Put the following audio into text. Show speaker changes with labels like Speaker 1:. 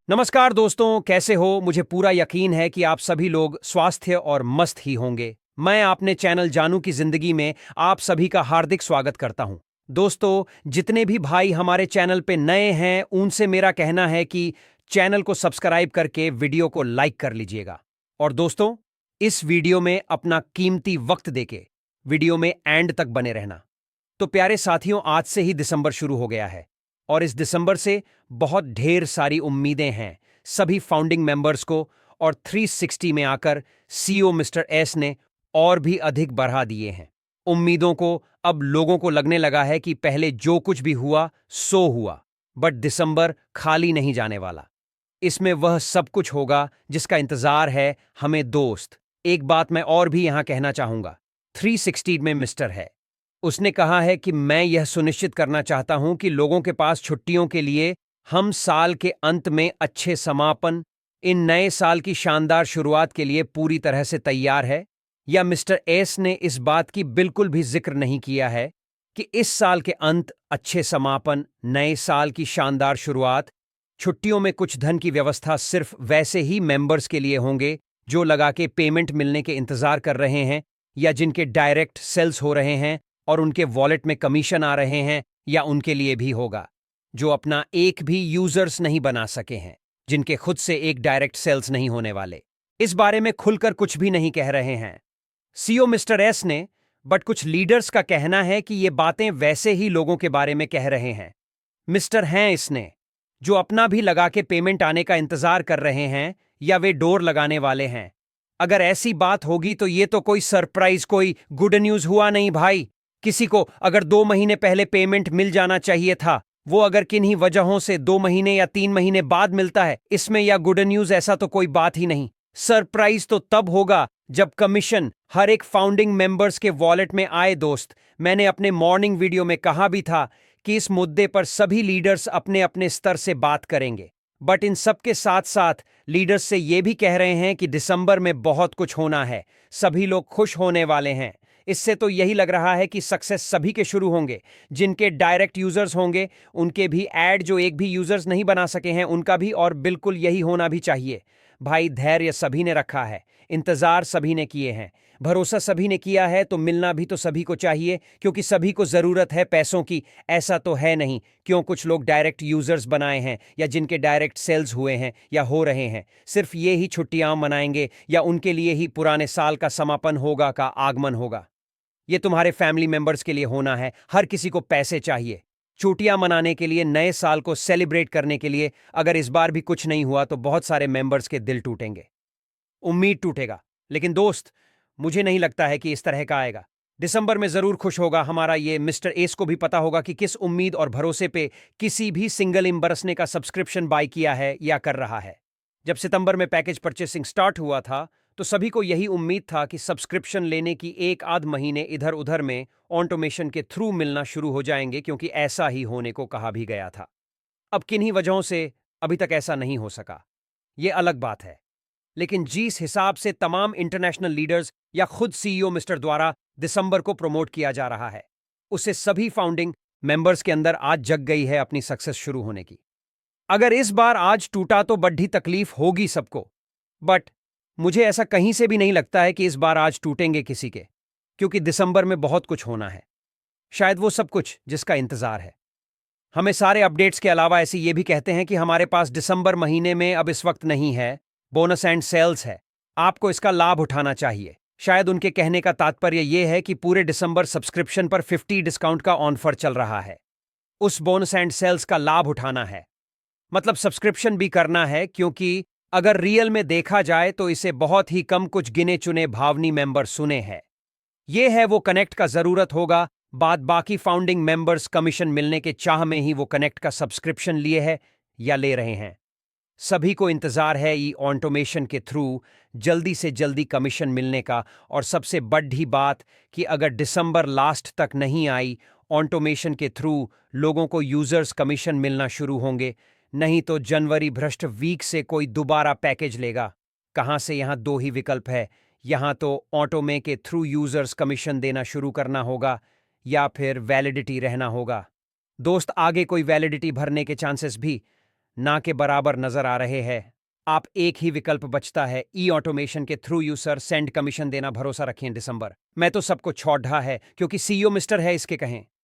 Speaker 1: नमस्कार दोस्तों, कैसे हो? मुझे पूरा यकीन है कि आप सभी लोग स्वास्थ्य और मस्त ही होंगे। मैं अपने चैनल जानू की जिंदगी में आप सभी का हार्दिक स्वागत करता हूं। दोस्तों, जितने भी भाई हमारे चैनल पे नए हैं, उनसे मेरा कहना है कि चैनल को सब्सक्राइब करके वीडियो को लाइक कर लीजिएगा। और दोस्तों, इस वीडियो में अपना कीमती वक्त देके वीडियो में एंड तक बने रहना। तो प्यारे साथियों, आज से ही दिसंबर शुरू हो गया है और इस दिसंबर से बहुत ढेर सारी उम्मीदें हैं सभी फाउंडिंग मेंबर्स को। और 360 में आकर सीईओ मिस्टर एस ने और भी अधिक बढ़ा दिए हैं उम्मीदों को। अब लोगों को लगने लगा है कि पहले जो कुछ भी हुआ सो हुआ, बट दिसंबर खाली नहीं जाने वाला। इसमें वह सब कुछ होगा जिसका इंतजार है हमें। दोस्त, एक बात मैं और भी यहां कहना चाहूंगा। 360 में मिस्टर है, उसने कहा है कि मैं यह सुनिश्चित करना चाहता हूं कि लोगों के पास छुट्टियों के लिए हम साल के अंत में अच्छे समापन, इन नए साल की शानदार शुरुआत के लिए पूरी तरह से तैयार है। या मिस्टर एस ने इस बात की बिल्कुल भी जिक्र नहीं किया है कि इस साल के अंत, अच्छे समापन, नए साल की शानदार शुरुआत, छुट्टियों में कुछ धन की व्यवस्था सिर्फ वैसे ही मेंबर्स के लिए होंगे जो लगा के पेमेंट मिलने के इंतजार कर रहे हैं, या जिनके डायरेक्ट सेल्स हो रहे हैं और उनके वॉलेट में कमीशन आ रहे हैं, या उनके लिए भी होगा जो अपना एक भी यूजर्स नहीं बना सके हैं, जिनके खुद से एक डायरेक्ट सेल्स नहीं होने वाले। इस बारे में खुलकर कुछ भी नहीं कह रहे हैं सीईओ मिस्टर एस ने, बट कुछ लीडर्स का कहना है कि ये बातें वैसे ही लोगों के बारे में कह रहे हैं। मिस्टर हैं इसने, जो अपना भी लगा के पेमेंट आने का इंतजार कर रहे हैं, या वे डोर लगाने वाले हैं। अगर ऐसी बात होगी तो ये तो कोई सरप्राइज, कोई गुड न्यूज हुआ नहीं भाई। किसी को अगर 2 महीने पहले पेमेंट मिल जाना चाहिए था, वो अगर किन्हीं वजहों से 2 महीने या 3 महीने बाद मिलता है, इसमें या गुड न्यूज ऐसा तो कोई बात ही नहीं। सरप्राइज तो तब होगा जब कमीशन हर एक फाउंडिंग मेंबर्स के वॉलेट में आए। दोस्त, मैंने अपने मॉर्निंग वीडियो में कहा भी था कि इस मुद्दे पर सभी लीडर्स अपने अपने स्तर से बात करेंगे, बट इन सब के साथ साथ लीडर्स से ये भी कह रहे हैं कि दिसंबर में बहुत कुछ होना है, सभी लोग खुश होने वाले हैं। इससे तो यही लग रहा है कि सक्सेस सभी के शुरू होंगे। जिनके डायरेक्ट यूजर्स होंगे उनके भी ऐड, जो एक भी यूजर्स नहीं बना सके हैं उनका भी, और बिल्कुल यही होना भी चाहिए। भाई, धैर्य सभी ने रखा है, इंतजार सभी ने किए हैं, भरोसा सभी ने किया है, तो मिलना भी तो सभी को चाहिए, क्योंकि सभी को जरूरत है पैसों की। ऐसा तो है नहीं क्यों कुछ लोग डायरेक्ट यूजर्स बनाए हैं, या जिनके डायरेक्ट सेल्स हुए हैं या हो रहे हैं, सिर्फ ये ही छुट्टियां मनाएंगे, या उनके लिए ही पुराने साल का समापन होगा, का आगमन होगा। ये तुम्हारे फैमिली मेंबर्स के लिए होना है। हर किसी को पैसे चाहिए छुट्टियां मनाने के लिए, नए साल को सेलिब्रेट करने के लिए। अगर इस बार भी कुछ नहीं हुआ तो बहुत सारे मेंबर्स के दिल टूटेंगे, उम्मीद टूटेगा। लेकिन दोस्त, मुझे नहीं लगता है कि इस तरह का आएगा। दिसंबर में जरूर खुश होगा हमारा ये मिस्टर एस को भी पता होगा कि किस उम्मीद और भरोसे पे किसी भी सिंगल बरसने का सब्सक्रिप्शन बाय किया है या कर रहा है। जब सितंबर में पैकेज परचेसिंग स्टार्ट हुआ था तो सभी को यही उम्मीद था कि सब्सक्रिप्शन लेने की एक आध महीने इधर उधर में ऑटोमेशन के थ्रू मिलना शुरू हो जाएंगे, क्योंकि ऐसा ही होने को कहा भी गया था। अब किन्हीं वजहों से अभी तक ऐसा नहीं हो सका, ये अलग बात है। लेकिन जिस हिसाब से तमाम इंटरनेशनल लीडर्स या खुद सीईओ मिस्टर द्वारा दिसंबर को प्रमोट किया जा रहा है, उससे सभी फाउंडिंग मेंबर्स के अंदर आज जग गई है अपनी सक्सेस शुरू होने की। अगर इस बार आज टूटा तो बड़ी तकलीफ होगी सबको, बट मुझे ऐसा कहीं से भी नहीं लगता है कि इस बार आज टूटेंगे किसी के, क्योंकि दिसंबर में बहुत कुछ होना है, शायद वो सब कुछ जिसका इंतजार है। हमें सारे अपडेट्स के अलावा ऐसे ये भी कहते हैं कि हमारे पास दिसंबर महीने में अब इस वक्त नहीं है बोनस एंड सेल्स है, आपको इसका लाभ उठाना चाहिए। शायद उनके कहने का तात्पर्य यह है कि पूरे दिसंबर सब्सक्रिप्शन पर 50 डिस्काउंट का ऑफर चल रहा है, उस बोनस एंड सेल्स का लाभ उठाना है, मतलब सब्सक्रिप्शन भी करना है। क्योंकि अगर रियल में देखा जाए तो इसे बहुत ही कम कुछ गिने चुने भावनी मेंबर सुने हैं। ये है वो कनेक्ट का जरूरत होगा, बाद बाकी फाउंडिंग मेंबर्स कमीशन मिलने के चाह में ही वो कनेक्ट का सब्सक्रिप्शन लिए है या ले रहे हैं। सभी को इंतजार है ई ऑटोमेशन के थ्रू जल्दी से जल्दी कमीशन मिलने का। और सबसे बड़ी बात कि अगर दिसंबर लास्ट तक नहीं आई ऑटोमेशन के थ्रू लोगों को यूजर्स कमीशन मिलना शुरू होंगे, नहीं तो जनवरी भ्रष्ट वीक से कोई दोबारा पैकेज लेगा। कहां से? यहां दो ही विकल्प है, यहां तो ऑटोमे के थ्रू यूजर्स कमीशन देना शुरू करना होगा, या फिर वैलिडिटी रहना होगा। दोस्त, आगे कोई वैलिडिटी भरने के चांसेस भी ना के बराबर नजर आ रहे हैं। आप एक ही विकल्प बचता है, ई ऑटोमेशन के through you sir send commission देना, भरोसा रखें दिसंबर। मैं तो सबको छोड़ ढा है क्योंकि सीईओ मिस्टर है इसके कहें।